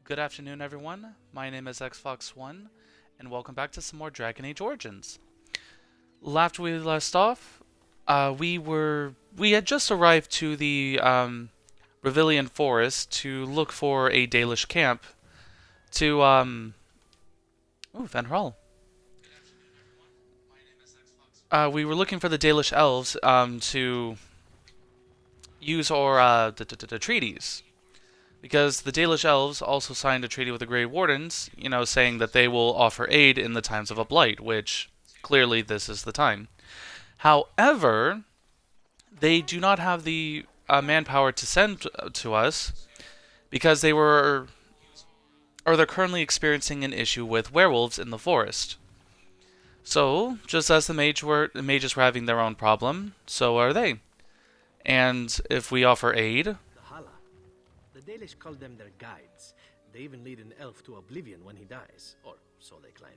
Good afternoon, everyone. My name is XFox1, and welcome back to some more Dragon Age Origins. After we left off, we had just arrived to the Revillian Forest to look for a Dalish camp to Van Hral. We were looking for the Dalish elves to use our the treaties. Because the Dalish elves also signed a treaty with the Grey Wardens, saying that they will offer aid in the times of a blight, which clearly this is the time. However, they do not have the manpower to send to us because they're currently experiencing an issue with werewolves in the forest. So, just as the mages were having their own problem, so are they. And if we offer aid, the Dalish call them their guides. They even lead an elf to oblivion when he dies, or so they claim.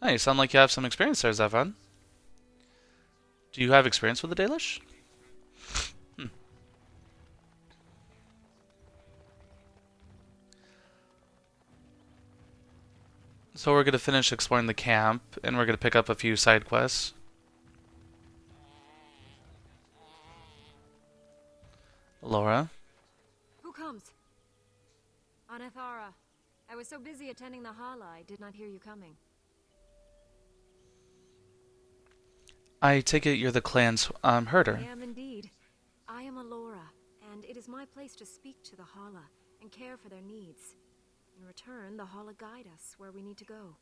hey, you sound like you have some experience there, Zephan. Do you have experience with the Dalish? So we're going to finish exploring the camp, and we're going to pick up a few side quests. Laura. Who comes? Anathara. I was so busy attending the Hala, I did not hear you coming. I take it you're the clan's herder. I am indeed. I am Alora, and it is my place to speak to the Hala and care for their needs. In return, the Hala guide us where we need to go.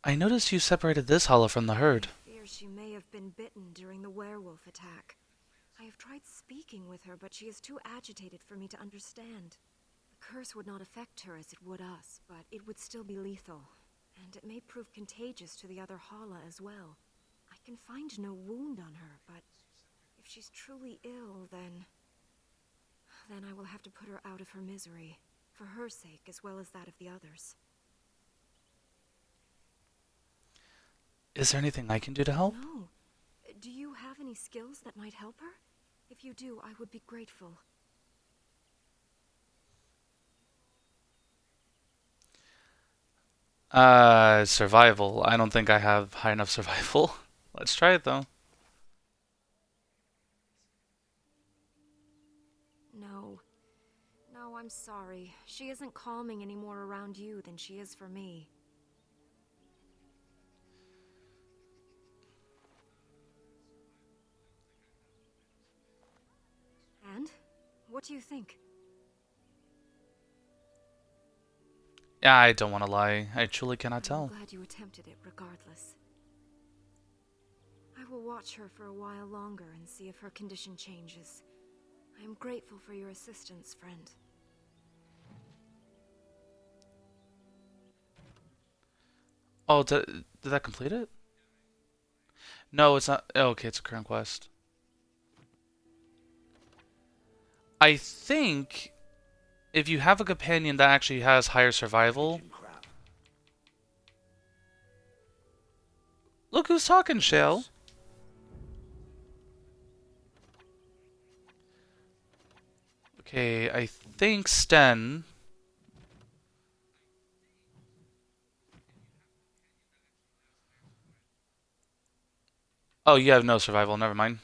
I noticed you separated this Hala from the herd. I fear she may have been bitten during the werewolf attack. I have tried speaking with her, but she is too agitated for me to understand. The curse would not affect her as it would us, but it would still be lethal. And it may prove contagious to the other Hala as well. I can find no wound on her, but if she's truly ill, then I will have to put her out of her misery, for her sake as well as that of the others. Is there anything I can do to help? No. Do you have any skills that might help her? If you do, I would be grateful. Survival. I don't think I have high enough survival. Let's try it, though. No. No, I'm sorry. She isn't calming any more around you than she is for me. And? What do you think? Yeah, I don't want to lie. I truly cannot tell. I'm glad you attempted it regardless. I will watch her for a while longer and see if her condition changes. I am grateful for your assistance, friend. Oh, did that complete it? No, it's not. Oh, okay, it's a current quest. I think if you have a companion that actually has higher survival... Look who's talking, Shale. Okay, I think Sten... Oh, you have no survival, never mind.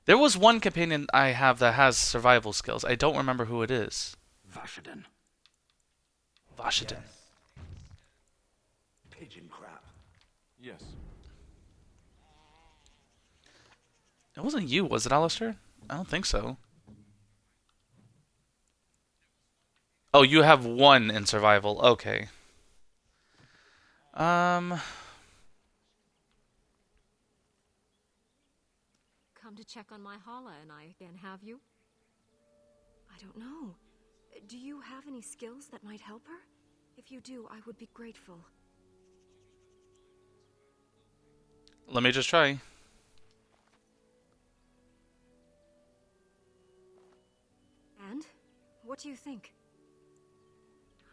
There was one companion I have that has survival skills. I don't remember who it is. Vashaden. Vashaden. Yes. Pigeon crap. Yes. It wasn't you, was it, Alistair? I don't think so. Oh, you have one in survival. Okay. Come to check on my Hala and I again, have you? I don't know. Do you have any skills that might help her? If you do, I would be grateful. Let me just try. And? What do you think?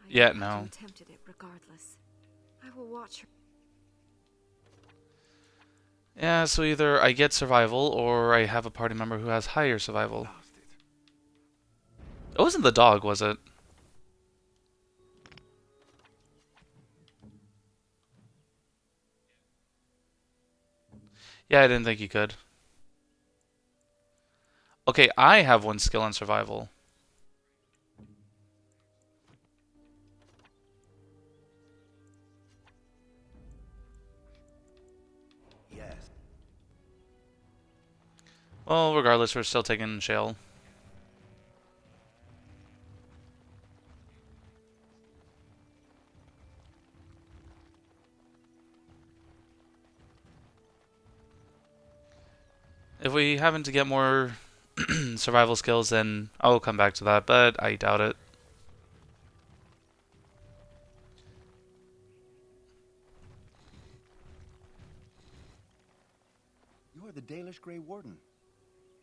Yeah, I'm glad no. you attempted it regardless. I will watch her. Yeah, so either I get survival or I have a party member who has higher survival. Lost it. It wasn't the dog, was it? Yeah, I didn't think you could. Okay, I have one skill in survival. Yes. Well, regardless, we're still taking shale. If we happen to get more survival skills, then I'll come back to that, but I doubt it. You are the Dalish Grey Warden,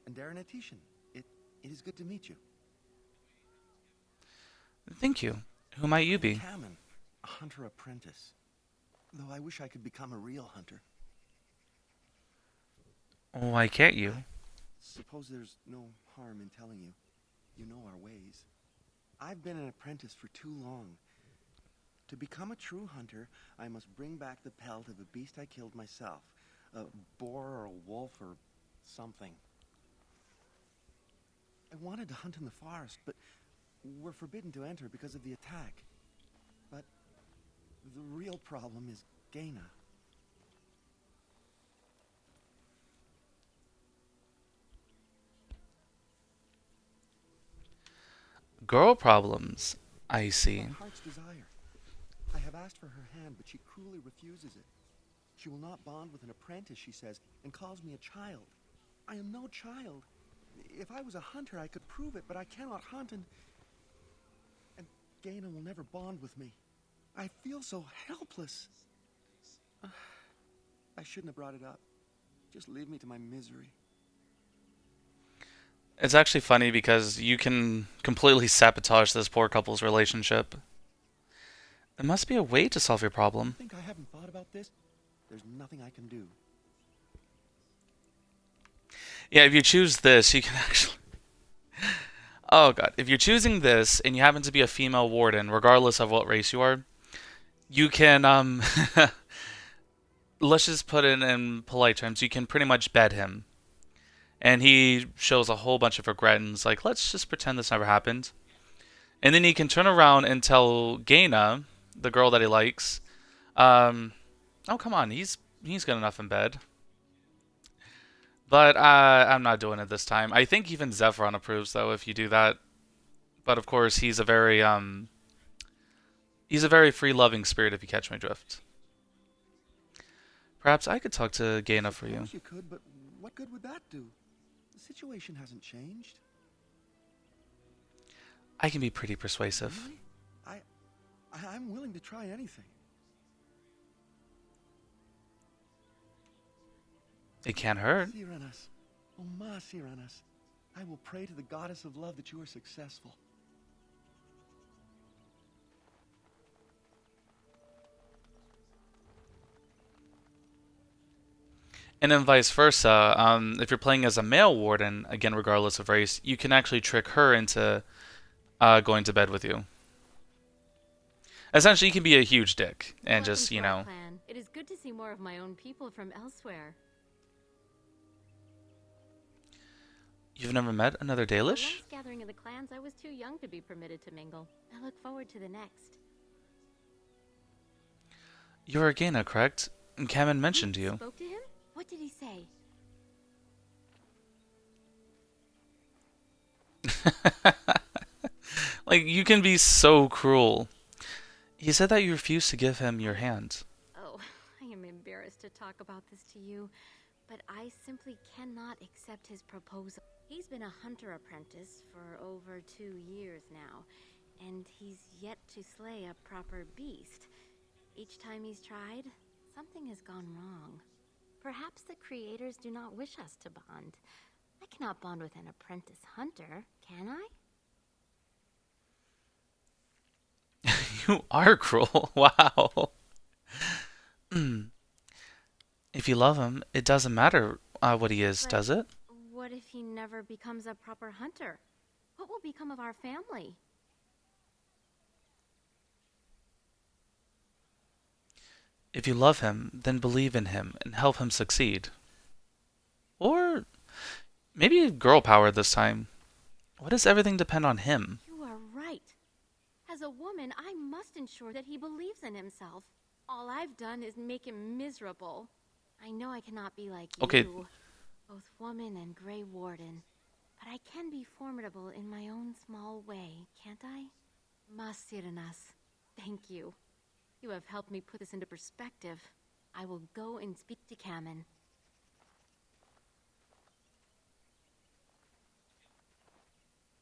and Darren Atishan. It is good to meet you. Thank you. Who might you be? Cameron, a hunter apprentice. Though I wish I could become a real hunter. Why can't you? Suppose there's no harm in telling you. You know our ways. I've been an apprentice for too long. To become a true hunter, I must bring back the pelt of a beast I killed myself. A boar or a wolf or something. I wanted to hunt in the forest, but we're forbidden to enter because of the attack. But the real problem is Gaina. Girl problems. I see. My heart's desire. I have asked for her hand, but she cruelly refuses it. She will not bond with an apprentice, she says, and calls me a child. I am no child. If I was a hunter, I could prove it, but I cannot hunt, and Gaina will never bond with me. I feel so helpless. I shouldn't have brought it up. Just leave me to my misery. It's actually funny because you can completely sabotage this poor couple's relationship. There must be a way to solve your problem. Think I haven't thought about this? There's nothing I can do. Yeah, if you choose this, you can actually... Oh god, if you're choosing this and you happen to be a female warden, regardless of what race you are, you can, let's just put it in polite terms, you can pretty much bed him. And he shows a whole bunch of regret and is like, let's just pretend this never happened. And then he can turn around and tell Gaina, the girl that he likes, oh come on, he's good enough in bed. But I'm not doing it this time. I think even Zephyron approves though if you do that. But of course he's a very free-loving spirit if you catch my drift. Perhaps I could talk to Gaina for you. Suppose you could, but what good would that do? The situation hasn't changed. I can be pretty persuasive. Really? I'm willing to try anything. It can't hurt. Siranas, oh ma Siranas, I will pray to the goddess of love that you are successful. And then vice versa, if you're playing as a male warden, again regardless of race, you can actually trick her into going to bed with you. Essentially, you can be a huge dick and just, you know... Clan. It is good to see more of my own people from elsewhere. You've never met another The Dalish? last gathering of the clans, I was too young to be permitted to mingle. I look forward to the next. You're Gaina, correct? Kamen mentioned you. Spoke to him? What did he say? Like, you can be so cruel. He said that you refused to give him your hand. Oh, I am embarrassed to talk about this to you, but I simply cannot accept his proposal. He's been a hunter apprentice for over 2 years now, and he's yet to slay a proper beast. Each time he's tried, something has gone wrong. Perhaps the creators do not wish us to bond. I cannot bond with an apprentice hunter, can I? You are cruel. Wow. If you love him, it doesn't matter what he is, But does it? what if he never becomes a proper hunter? What will become of our family? If you love him, then believe in him and help him succeed. Or maybe girl power this time. Why does everything depend on him? You are right. As a woman, I must ensure that he believes in himself. All I've done is make him miserable. I know I cannot be like Okay. you, both woman and Grey Warden. But I can be formidable in my own small way, can't I? Masiranas, thank you. You have helped me put this into perspective. I will go and speak to Kamen.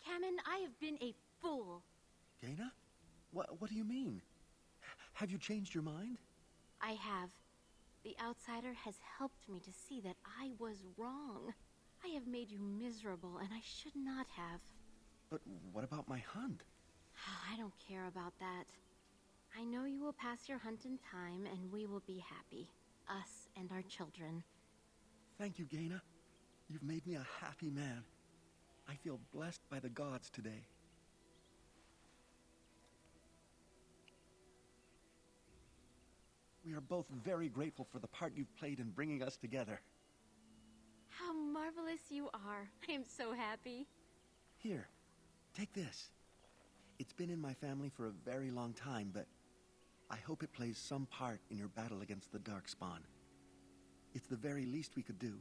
Kamen, I have been a fool. Gaina? What do you mean? Have you changed your mind? I have. The outsider has helped me to see that I was wrong. I have made you miserable, and I should not have. But what about my hunt? I don't care about that. I know you will pass your hunt in time, and we will be happy. Us and our children. Thank you, Gaina. You've made me a happy man. I feel blessed by the gods today. We are both very grateful for the part you've played in bringing us together. How marvelous you are. I am so happy. Here, take this. It's been in my family for a very long time, but I hope it plays some part in your battle against the Darkspawn. It's the very least we could do.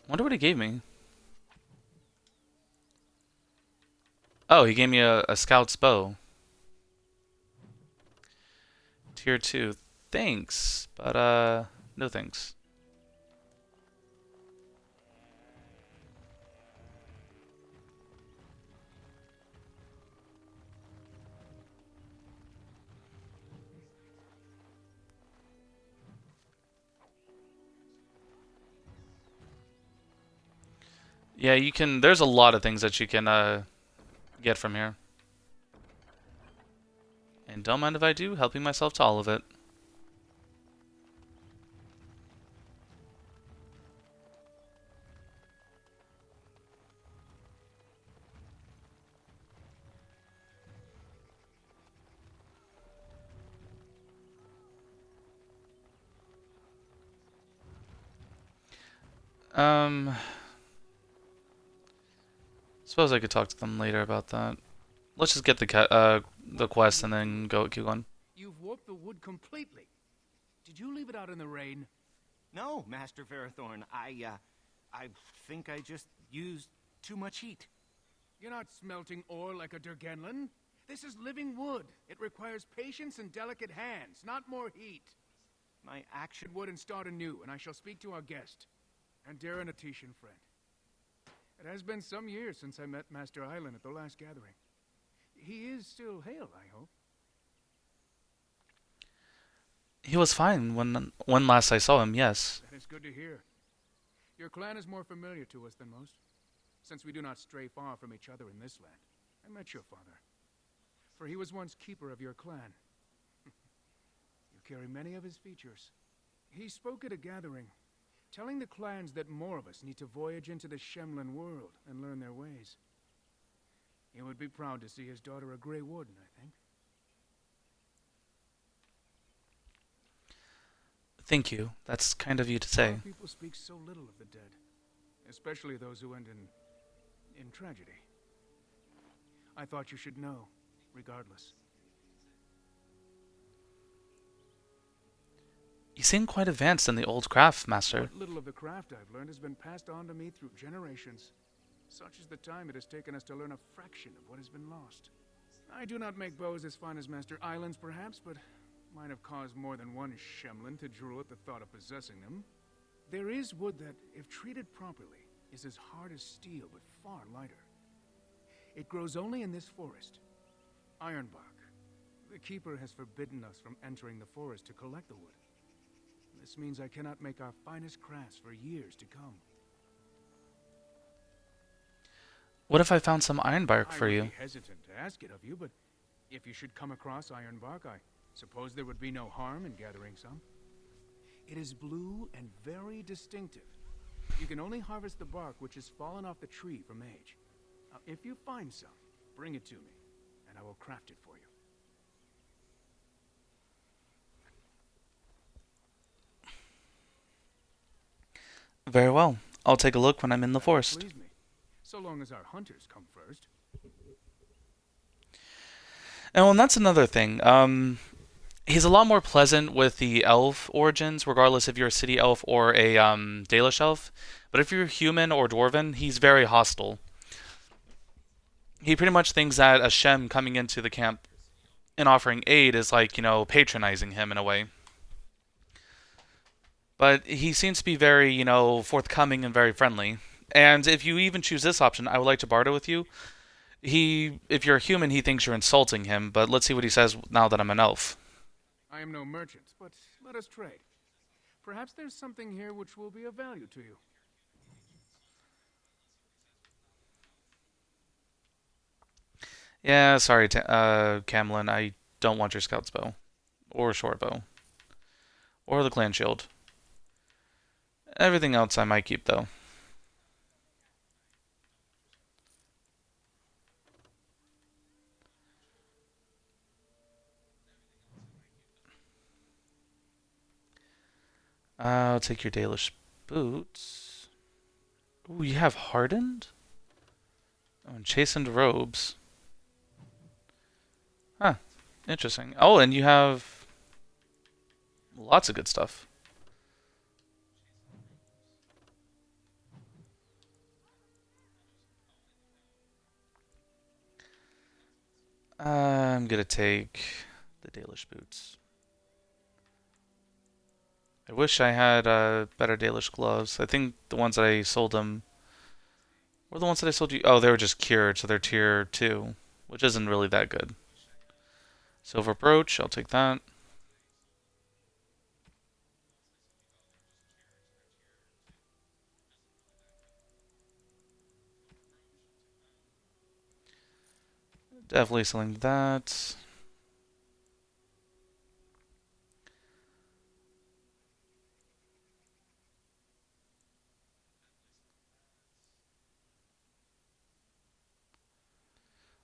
Wonder what he gave me. Oh, he gave me a scout's bow. Tier 2. Thanks, but no thanks. Yeah, you can. There's a lot of things that you can get from here. And don't mind if I do, helping myself to all of it. Suppose I could talk to them later about that. Let's just get the quest and then keep going. You've warped the wood completely. Did you leave it out in the rain? No, Master Ferrothorn. I think I just used too much heat. You're not smelting ore like a Durgenlin. This is living wood. It requires patience and delicate hands, not more heat. My action... Wood and start anew, and I shall speak to our guest, and Darren a Tishan friend. It has been some years since I met Master Island at the last gathering. He is still hale, I hope. He was fine when last I saw him, yes. That is good to hear. Your clan is more familiar to us than most, since we do not stray far from each other in this land. I met your father, for he was once keeper of your clan. You carry many of his features. He spoke at a gathering, telling the clans that more of us need to voyage into the Shemlin world and learn their ways. He would be proud to see his daughter a Grey Warden, I think. Thank you. That's kind of you to say. People speak so little of the dead, especially those who end in tragedy. I thought you should know, regardless. You seem quite advanced in the old craft, Master. What little of the craft I've learned has been passed on to me through generations. Such is the time it has taken us to learn a fraction of what has been lost. I do not make bows as fine as Master Island's, perhaps, but might have caused more than one Shemlin to drool at the thought of possessing them. There is wood that, if treated properly, is as hard as steel, but far lighter. It grows only in this forest, Ironbark. The Keeper has forbidden us from entering the forest to collect the wood. This means I cannot make our finest crafts for years to come. What if I found some ironbark for I would you? be hesitant to ask it of you, but If you should come across ironbark, I suppose there would be no harm in gathering some. It is blue and very distinctive. You can only harvest the bark which has fallen off the tree from age. Now, if you find some, bring it to me, and I will craft it for you. Very well. I'll take a look when I'm in the forest. Please me, so long as our hunters come first. And that's another thing. He's a lot more pleasant with the elf origins, regardless if you're a city elf or a Dalish elf. But if you're human or dwarven, he's very hostile. He pretty much thinks that a Shem coming into the camp and offering aid is like, patronizing him in a way. But he seems to be very, forthcoming and very friendly. And if you even choose this option, I would like to barter with you. If you're a human, he thinks you're insulting him, but let's see what he says now that I'm an elf. I am no merchant, but let us trade. Perhaps there's something here which will be of value to you. Yeah, sorry, Camlin, I don't want your scout's bow. Or short bow. Or the clan shield. Everything else I might keep, though. I'll take your Dalish boots. Ooh, you have hardened? Oh, and chastened robes. Huh. Interesting. Oh, and you have lots of good stuff. I'm gonna take the Dalish boots. I wish I had better Dalish gloves. I think the ones that I sold them were the ones that I sold you. Oh, they were just cured, so they're tier 2, which isn't really that good. Silver brooch, I'll take that. Definitely selling that.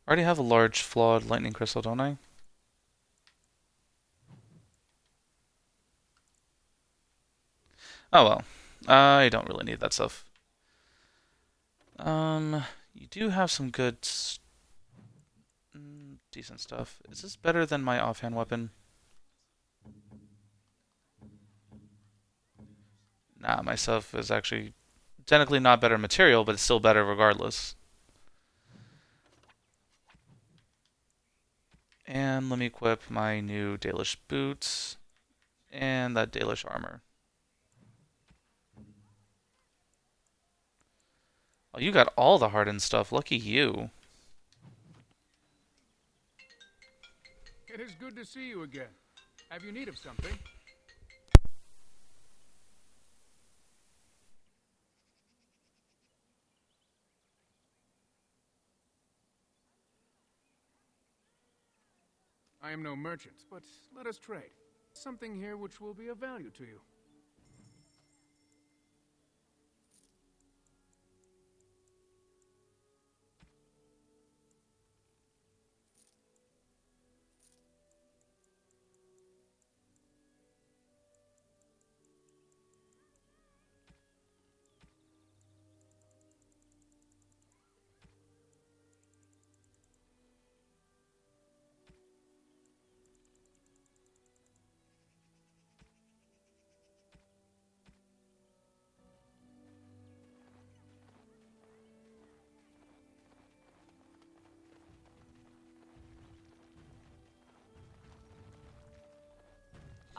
I already have a large flawed lightning crystal, don't I? Oh well. I don't really need that stuff. You do have some good decent stuff. Is this better than my offhand weapon? Nah, my stuff is actually technically not better material, but it's still better regardless. And let me equip my new Dalish boots and that Dalish armor. Oh, you got all the hardened stuff. Lucky you. It is good to see you again. Have you need of something? I am no merchant, but let us trade. Something here which will be of value to you.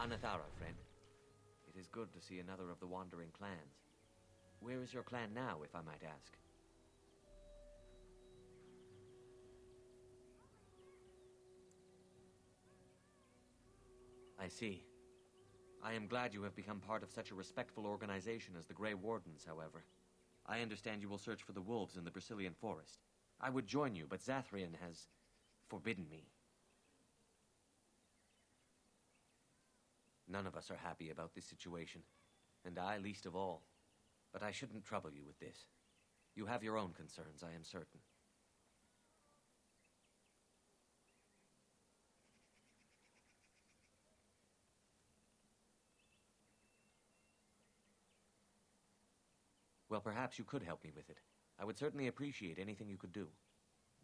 Anathara, friend. It is good to see another of the wandering clans. Where is your clan now, if I might ask? I see. I am glad you have become part of such a respectful organization as the Grey Wardens, however. I understand you will search for the wolves in the Brazilian forest. I would join you, but Zathrian has forbidden me. None of us are happy about this situation, and I least of all. But I shouldn't trouble you with this. You have your own concerns, I am certain. Well, perhaps you could help me with it. I would certainly appreciate anything you could do.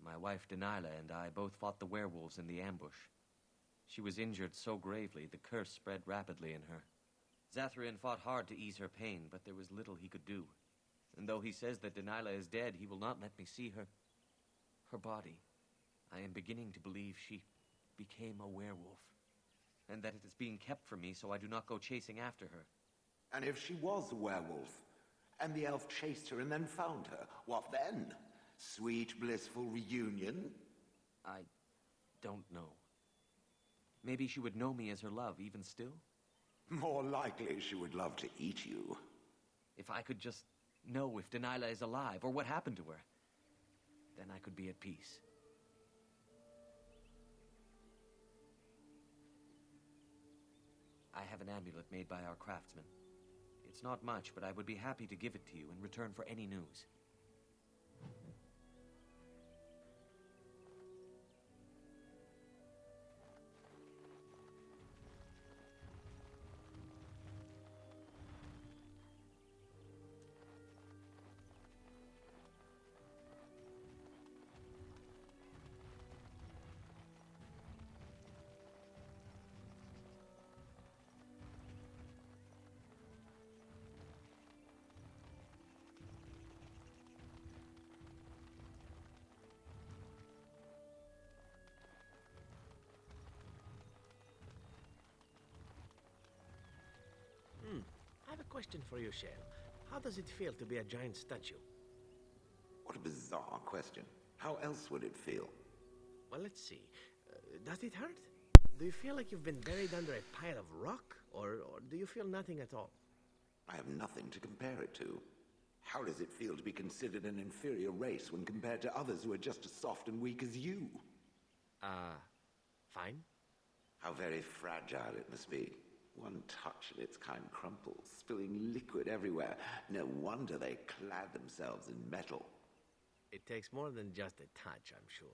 My wife, Dalish, and I both fought the werewolves in the ambush. She was injured so gravely, the curse spread rapidly in her. Zathrian fought hard to ease her pain, but there was little he could do. And though he says that Dalish is dead, he will not let me see her body. I am beginning to believe she became a werewolf, and that it is being kept from me so I do not go chasing after her. And if she was a werewolf, and the elf chased her and then found her, what then? Sweet, blissful reunion? I don't know. Maybe she would know me as her love, even still? More likely she would love to eat you. If I could just know if Dalish is alive, or what happened to her, then I could be at peace. I have an amulet made by our craftsman. It's not much, but I would be happy to give it to you in return for any news. I have a question for you, Shale. How does it feel to be a giant statue? What a bizarre question. How else would it feel? Well, let's see. Does it hurt? Do you feel like you've been buried under a pile of rock? Or do you feel nothing at all? I have nothing to compare it to. How does it feel to be considered an inferior race when compared to others who are just as soft and weak as you? Fine. How very fragile it must be. One touch and its kind crumples, spilling liquid everywhere. No wonder they clad themselves in metal. It takes more than just a touch, I'm sure.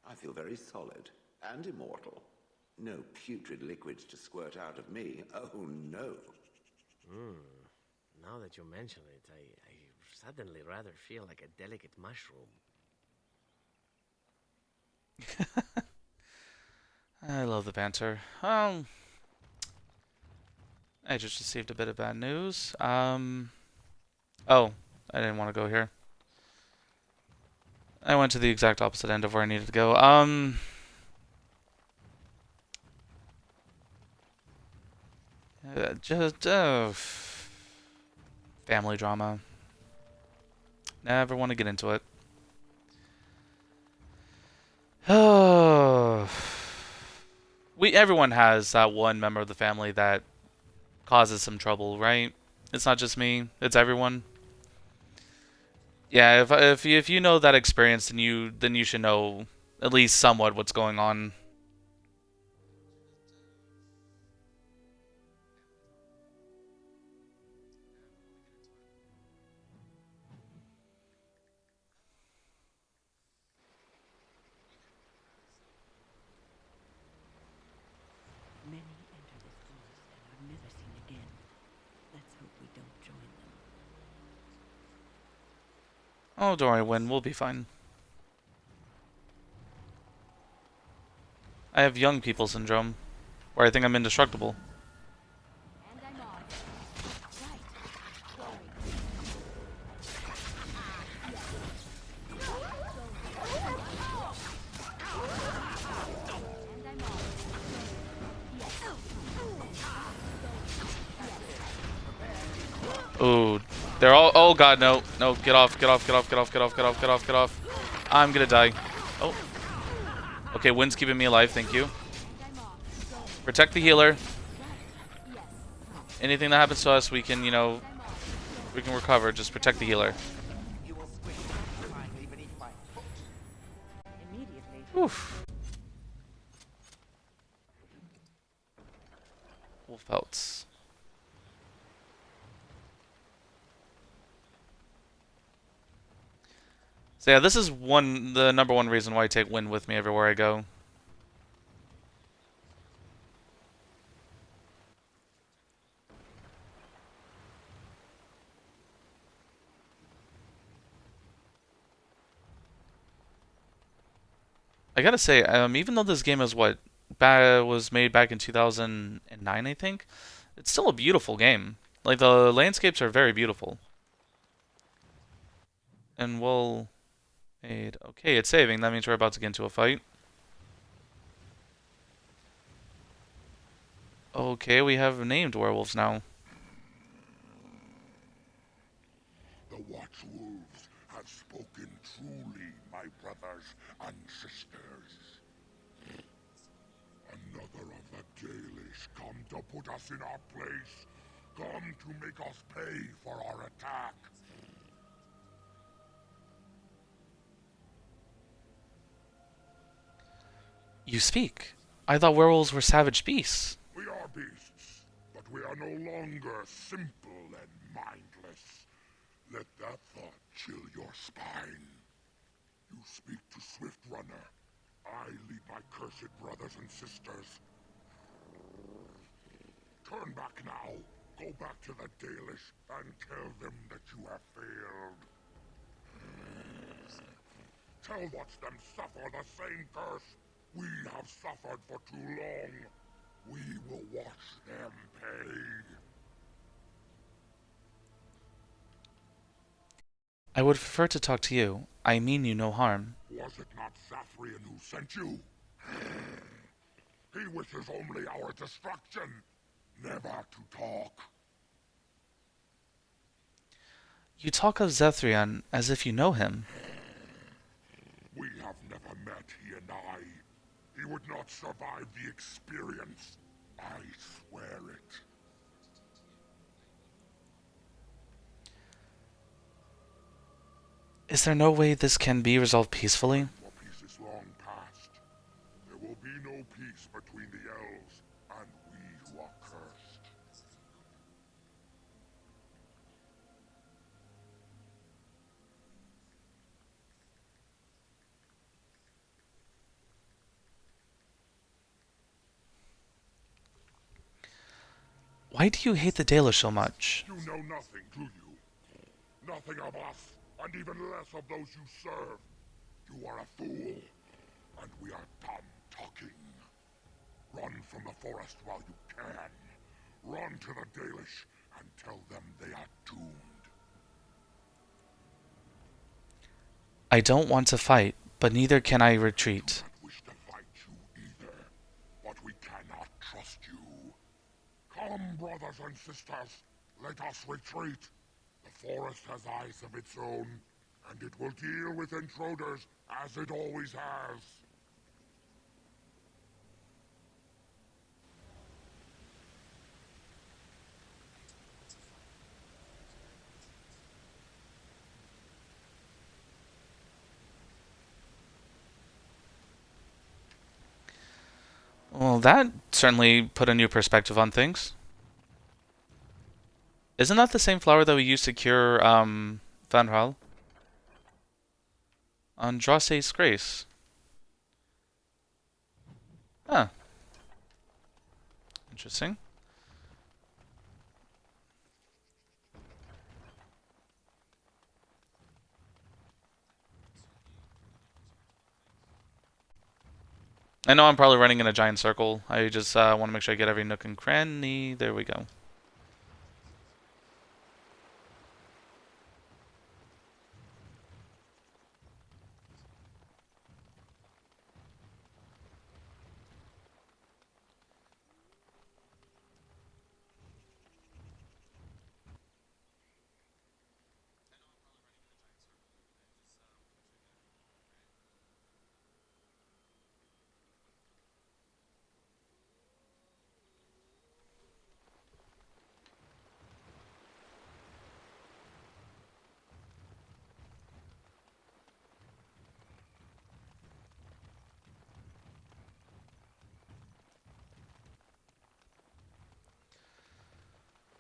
I feel very solid and immortal. No putrid liquids to squirt out of me. Oh, no. Now that you mention it, I suddenly rather feel like a delicate mushroom. I love the banter. I just received a bit of bad news. Oh, I didn't want to go here. I went to the exact opposite end of where I needed to go. Family drama. Never want to get into it. Everyone has that one member of the family that causes some trouble, right? It's not just me, it's everyone. Yeah, if you know that experience, then you should know at least somewhat what's going on. Many enter this forest and are never seen again. Let's hope we don't join them. Oh, don't worry, Win. We'll be fine. I have young people syndrome, where I think I'm indestructible. And I'm on. Right. Ooh, they're all. Oh god, no, no! Get off! Get off! Get off! Get off! Get off! Get off! Get off! Get off! I'm gonna die. Oh. Okay, Win's keeping me alive. Thank you. Protect the healer. Anything that happens to us, we can, we can recover. Just protect the healer. Immediately. Oof. Wolf pelts. So yeah, this is the number one reason why I take wind with me everywhere I go. I gotta say, even though this game is was made back in 2009, I think, it's still a beautiful game. Like the landscapes are very beautiful. And we'll aid. Okay, it's saving. That means we're about to get into a fight. Okay, we have named werewolves now. The Watchwolves have spoken truly, my brothers and sisters. Another of the Dalish come to put us in our place. Come to make us pay for our attack. You speak. I thought werewolves were savage beasts. We are beasts, but we are no longer simple and mindless. Let that thought chill your spine. You speak to Swift Runner. I lead my cursed brothers and sisters. Turn back now. Go back to the Dalish and tell them that you have failed. Tell watch them suffer the same curse we have suffered for too long. We will watch them pay. I would prefer to talk to you. I mean you no harm. Was it not Sathrian who sent you? He wishes only our destruction, never to talk. You talk of Zethrian as if you know him. We have never met, he and I. He would not survive the experience. I swear it. Is there no way this can be resolved peacefully? For peace is long past. There will be no peace between the elves and we who are cursed. Why do you hate the Dalish so much? You know nothing, do you? Nothing of us, and even less of those you serve. You are a fool, and we are done talking. Run from the forest while you can. Run to the Dalish and tell them they are doomed. I don't want to fight, but neither can I retreat. I don't wish to fight you either, but we cannot trust you. Come, brothers and sisters, let us retreat. The forest has eyes of its own, and it will deal with intruders as it always has. Well, that certainly put a new perspective on things. Isn't that the same flower that we used to cure, Van Hal? Andraste's Grace. Huh. Interesting. I know I'm probably running in a giant circle. I just want to make sure I get every nook and cranny. There we go.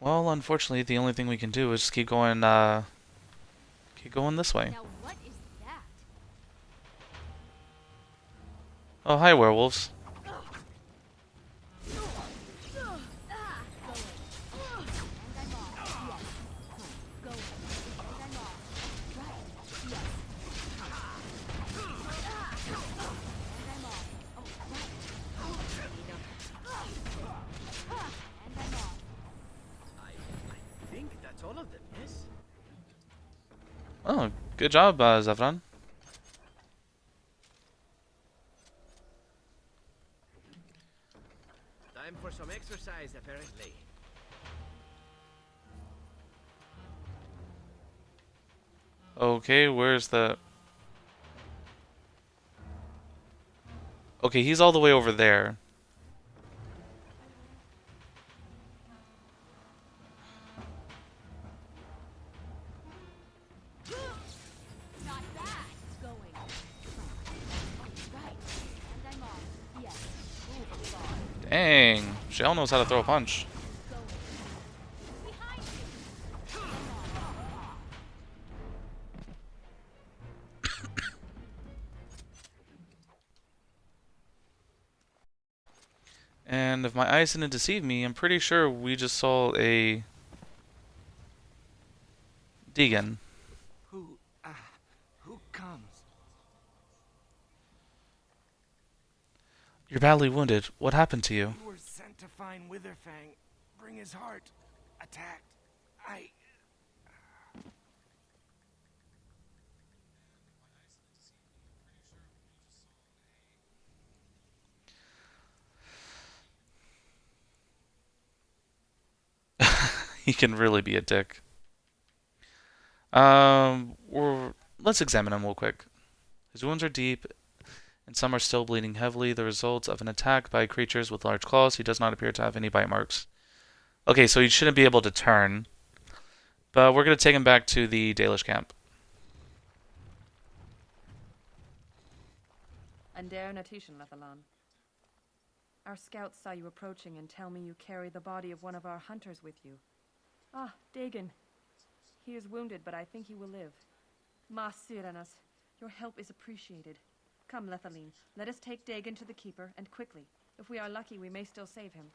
Well, unfortunately, the only thing we can do is just keep going this way. Now what is that? Oh, hi, werewolves. I think that's all of them, yes? Oh, good job, Zevran. Time for some exercise, apparently. Okay, where's the... Okay, he's all the way over there. Dang, Shell knows how to throw a punch. And if my eyes didn't deceive me, I'm pretty sure we just saw a Deegan. Who comes? You're badly wounded. What happened to you? We were sent to find Witherfang. Bring his heart. Attacked. He can really be a dick. Let's examine him real quick. His wounds are deep, and some are still bleeding heavily, the results of an attack by creatures with large claws. He does not appear to have any bite marks. Okay, so he shouldn't be able to turn. But we're going to take him back to the Dalish camp. Ander Natishan Lethalan. Our scouts saw you approaching and tell me you carry the body of one of our hunters with you. Ah, Dagon. He is wounded, but I think he will live. Mas Siranas, your help is appreciated. Come, Lethaline, let us take Dagon to the Keeper, and quickly. If we are lucky, we may still save him.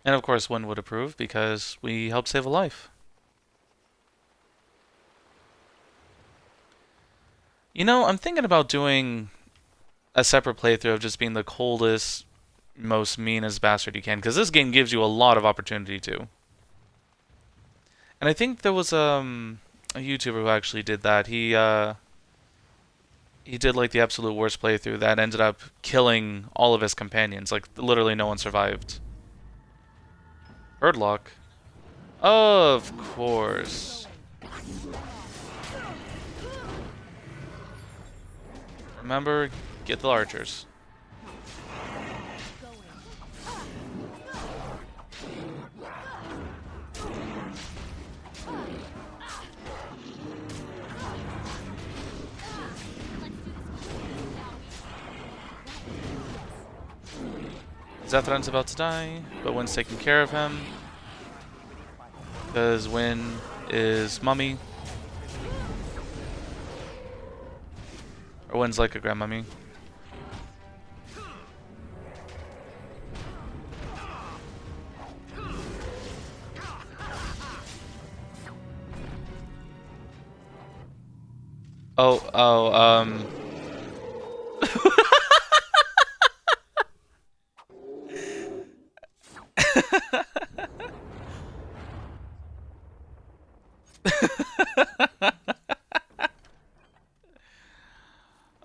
And of course, Wynn would approve because we helped save a life. You know, I'm thinking about doing a separate playthrough of just being the coldest, most meanest bastard you can, because this game gives you a lot of opportunity to. And I think there was a YouTuber who actually did that. He did like the absolute worst playthrough that ended up killing all of his companions. Like literally no one survived. Birdlock. Of course. Remember, get the archers. Zethran's about to die, but Wynn's taking care of him. Because Wynn is mummy. Or Wynn's like a grandmummy.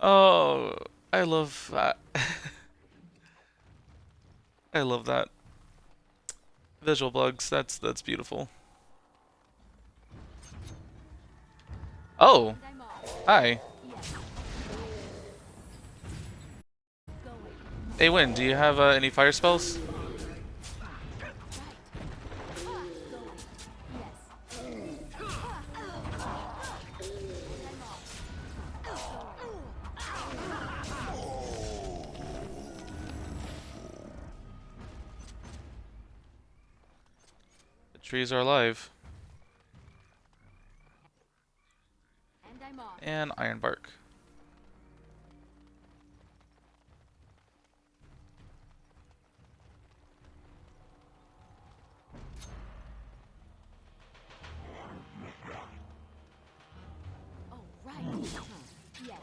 Oh, I love that. I love that. Visual bugs, that's beautiful. Oh, hi. Hey Wynn, do you have any fire spells? trees are alive. And I'm off. And iron bark. Oh, right. Yes.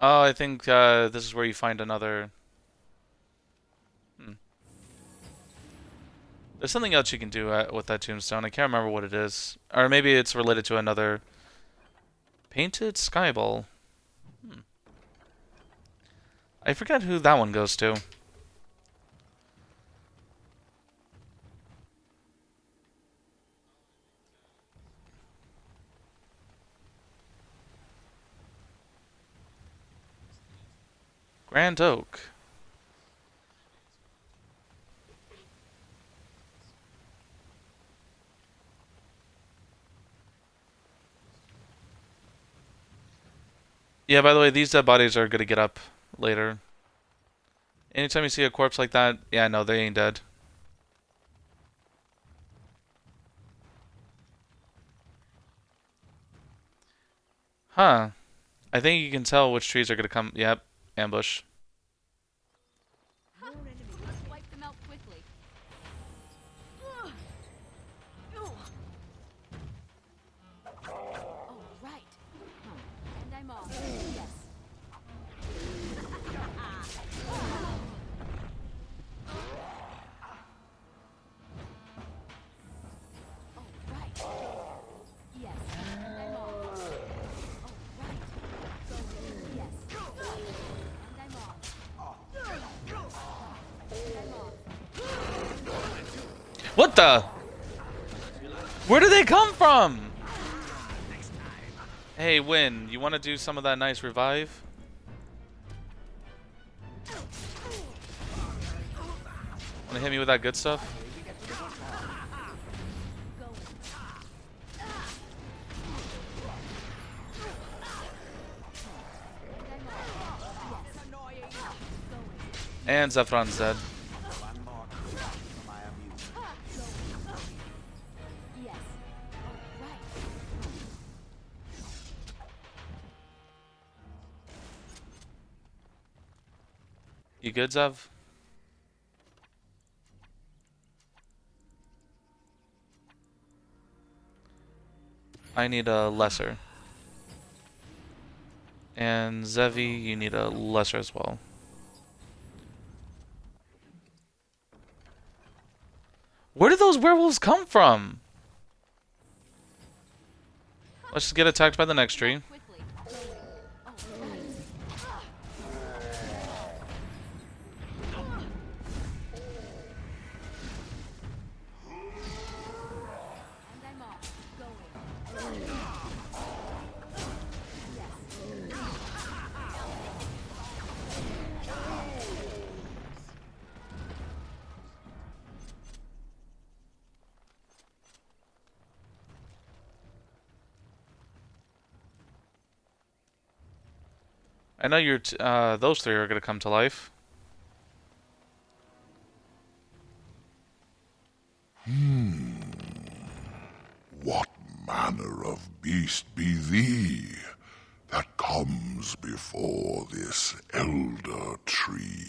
Oh, I think this is where you find another... There's something else you can do with that tombstone. I can't remember what it is. Or maybe it's related to another... Painted skyball. I forget who that one goes to. Grand Oak. Yeah, by the way, these dead bodies are gonna get up later. Anytime you see a corpse like that, yeah, no, they ain't dead. Huh. I think you can tell which trees are gonna come. Yep, ambush. Let's wipe them out quickly. Oh, right. And I'm off. Yes. Oh, right. Yes. And I'm off. Oh, right. Yes. And I'm off. And I'm off. What the? Where did they come from? Hey, Win, you want to do some of that nice revive? Want to hit me with that good stuff? And Zephron's dead. Yes. Right. You good, Zev? I need a lesser. And Zevi, you need a lesser as well. Where did those werewolves come from? Let's just get attacked by the next tree. I know you're those three are gonna come to life. What manner of beast be thee that comes before this elder tree?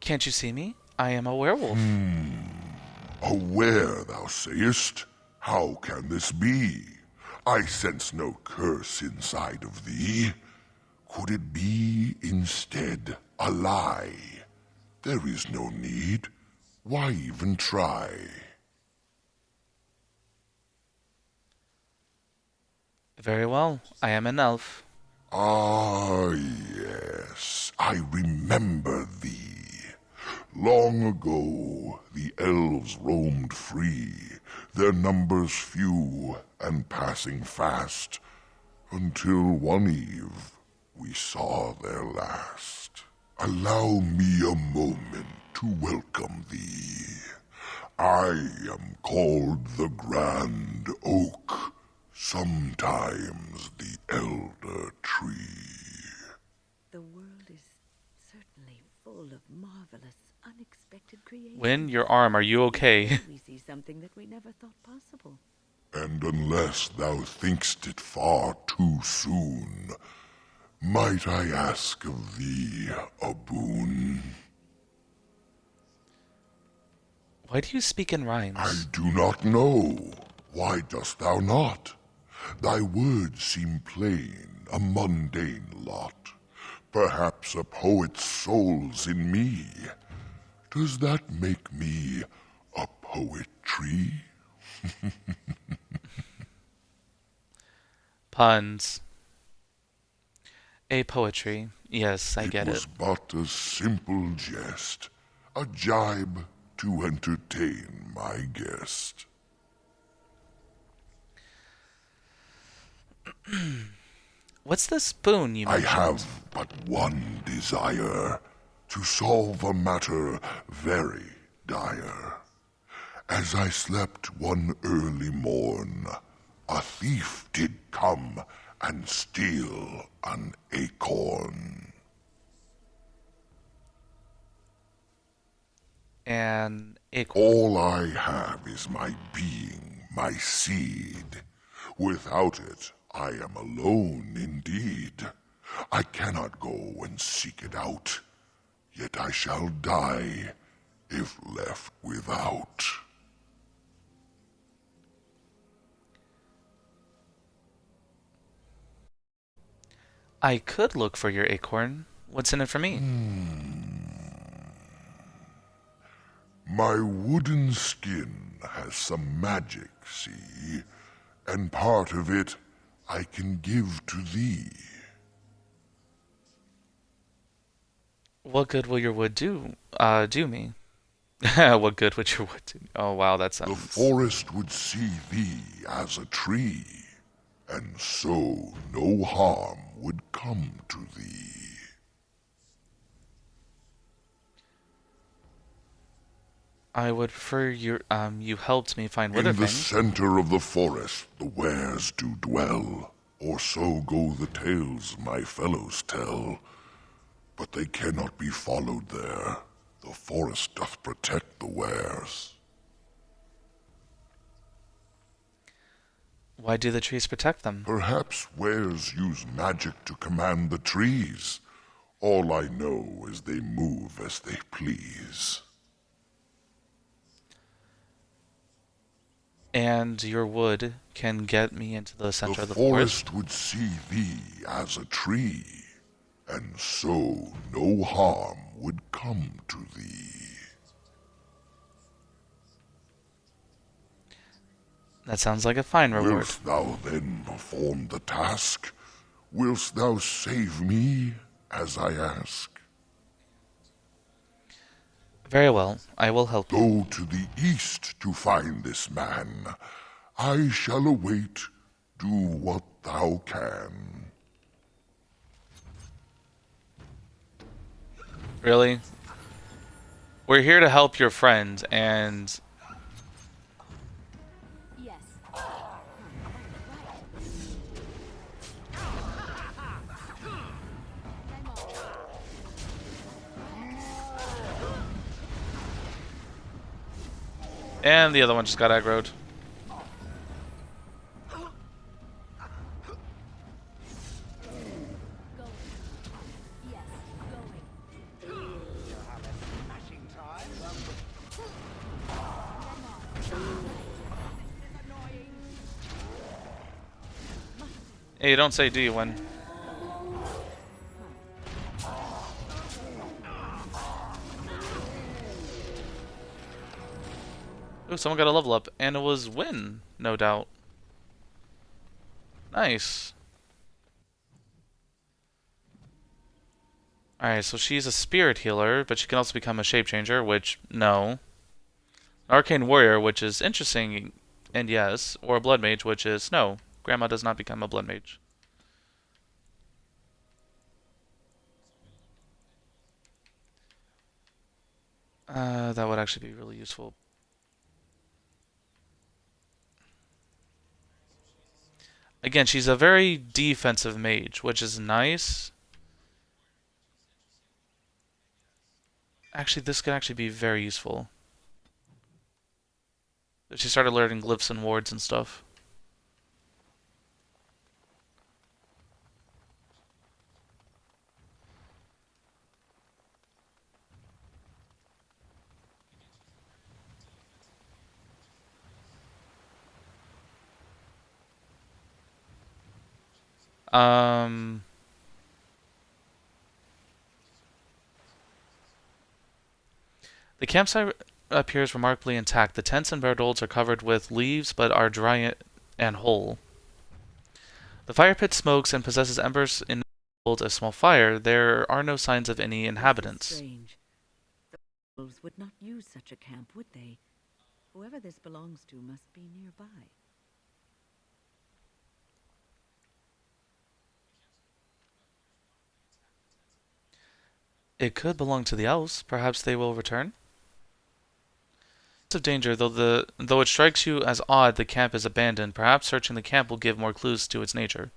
Can't you see me? I am a werewolf. A were, thou sayest? How can this be? I sense no curse inside of thee. Could it be instead a lie? There is no need. Why even try? Very well. I am an elf. Ah, yes. I remember thee. Long ago, the elves roamed free, their numbers few and passing fast, until one eve we saw their last. Allow me a moment to welcome thee. I am called the Grand Oak, Sometimes the elder tree. The world is certainly full of marvelous, unexpected creations. Win, your arm, are you okay? We see something that we never thought possible. And unless thou think'st it far too soon, might I ask of thee a boon? Why do you speak in rhymes? I do not know. Why dost thou not? Thy words seem plain, a mundane lot. Perhaps a poet's soul's in me. Does that make me a poetry? Puns. A poetry. Yes, I get it. It was but a simple jest, a jibe to entertain my guest. What's the spoon you mentioned? I have but one desire, to solve a matter very dire. As I slept one early morn, a thief did come and steal an acorn. An acorn. All I have is my being, my seed. Without it, I am alone indeed. I cannot go and seek it out, yet I shall die if left without. I could look for your acorn. What's in it for me? My wooden skin has some magic, see, and part of it I can give to thee. What good will your wood do me? What good would your wood do me? Oh wow, that sounds... The forest would see thee as a tree, and so no harm would come to thee. I would prefer you helped me find In the Witherfang. center of the forest the wares do dwell, or so go the tales my fellows tell. But they cannot be followed there. The forest doth protect the wares. Why do the trees protect them? Perhaps wares use magic to command the trees. All I know is they move as they please. And your wood can get me into the center of the forest would see thee as a tree, and so no harm would come to thee. That sounds like a fine reward. Wilt thou then perform the task? Wilt thou save me as I ask? Very well, I will help you. Go to the east to find this man. I shall await. Do what thou can. Really? We're here to help your friend, and... Yes. And the other one just got aggroed. Hey, don't say do you win. Ooh, someone got a level up, and it was Win, no doubt. Nice. Alright, so she's a spirit healer, but she can also become a shape changer, which, no. Arcane warrior, which is interesting, and yes. Or a blood mage, which is, no. Grandma does not become a blood mage. That would actually be really useful. Again, she's a very defensive mage, which is nice. Actually, this could actually be very useful. She started learning glyphs and wards and stuff. Um... The campsite appears remarkably intact. The tents and barrels are covered with leaves but are dry and whole. The fire pit smokes and possesses embers in a small fire. There are no signs of any inhabitants. Strange. The werewolves would not use such a camp, would they? Whoever this belongs to must be nearby. It could belong to the elves. Perhaps they will return. Of danger, though it strikes you as odd the camp is abandoned. Perhaps searching the camp will give more clues to its nature.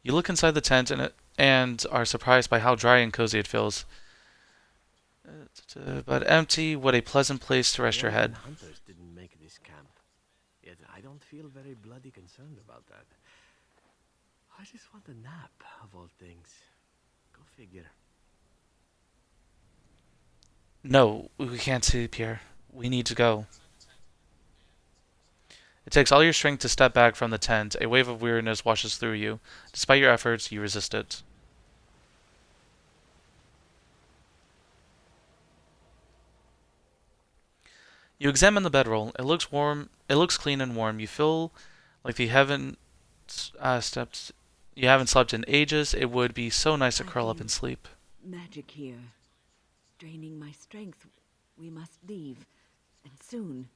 You look inside the tent and are surprised by how dry and cozy it feels. But empty, what a pleasant place to rest your head. Hunters didn't make this camp. Yet I don't feel very bloody concerned about that. I just want a nap, of all things. Go figure. No, we can't sleep here. We need to go. It takes all your strength to step back from the tent. A wave of weariness washes through you. Despite your efforts, you resist it. You examine the bedroll. It looks warm. It looks clean and warm. You feel like you haven't slept in ages. It would be so nice to curl up and sleep. Magic here. Draining my strength. We must leave. And soon.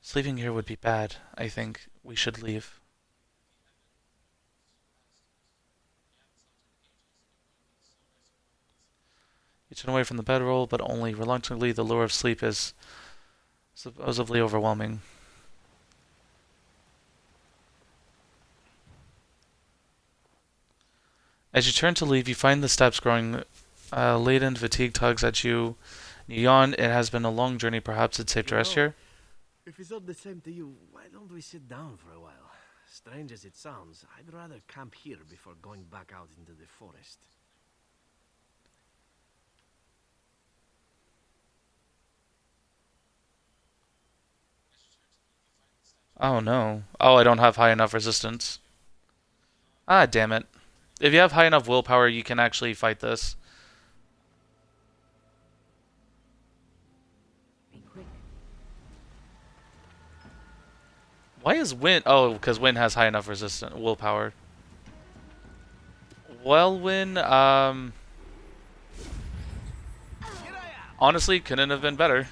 Sleeping here would be bad. I think we should leave. You turn away from the bedroll, but only reluctantly. The lure of sleep is supposedly overwhelming. As you turn to leave, you find the steps growing laden. Fatigue tugs at you. You yawn. It has been a long journey. Perhaps it's safe to rest here. If it's all the same to you, why don't we sit down for a while? Strange as it sounds, I'd rather camp here before going back out into the forest. Oh no. Oh, I don't have high enough resistance. Ah, damn it. If you have high enough willpower, you can actually fight this. Why is Win... Oh, because Win has high enough willpower. Well, Win, honestly, couldn't have been better.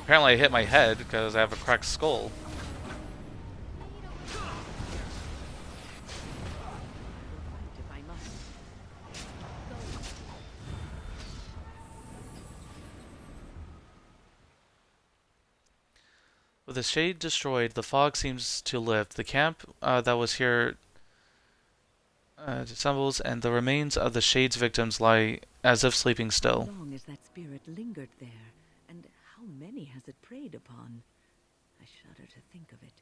Apparently I hit my head because I have a cracked skull. With the shade destroyed, the fog seems to lift. The camp that was here dissembles, and the remains of the shade's victims lie as if sleeping still. How long has that spirit lingered there? And how many has it preyed upon? I shudder to think of it.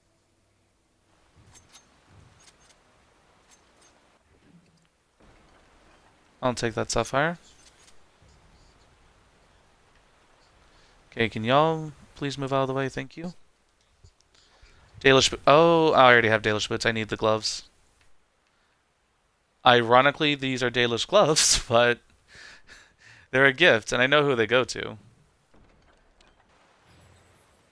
I'll take that sapphire. Okay, can y'all please move out of the way? Thank you. Dalish... Oh, I already have Dalish boots. I need the gloves. Ironically, these are Dalish gloves, but they're a gift, and I know who they go to.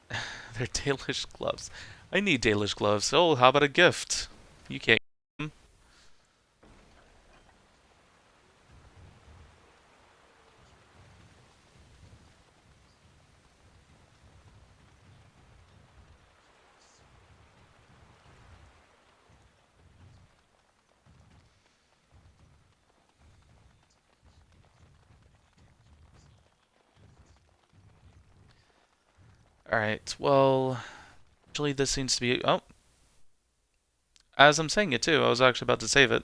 They're Dalish gloves. I need Dalish gloves. Oh, how about a gift? You can't get them. Alright, well, actually this seems to be... Oh. As I'm saying it too, I was actually about to save it.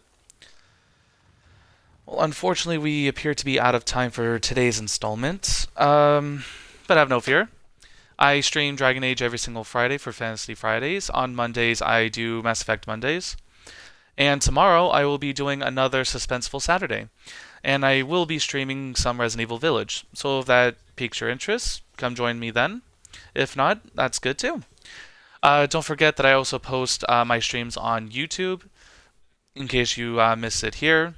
Well, unfortunately, we appear to be out of time for today's installment. But have no fear. I stream Dragon Age every single Friday for Fantasy Fridays. On Mondays, I do Mass Effect Mondays. And tomorrow, I will be doing another Suspenseful Saturday. And I will be streaming some Resident Evil Village. So if that piques your interest, come join me then. If not, that's good too. Don't forget that I also post my streams on YouTube, in case you miss it here.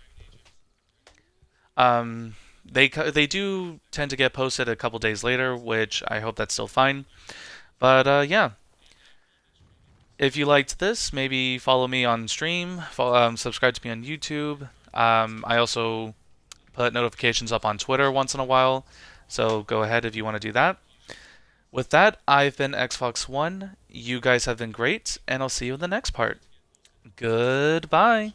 They do tend to get posted a couple days later, which I hope that's still fine. But yeah. If you liked this, maybe follow me on stream, subscribe to me on YouTube. I also put notifications up on Twitter once in a while, so go ahead if you want to do that. With that, I've been XFox1, you guys have been great, and I'll see you in the next part. Goodbye!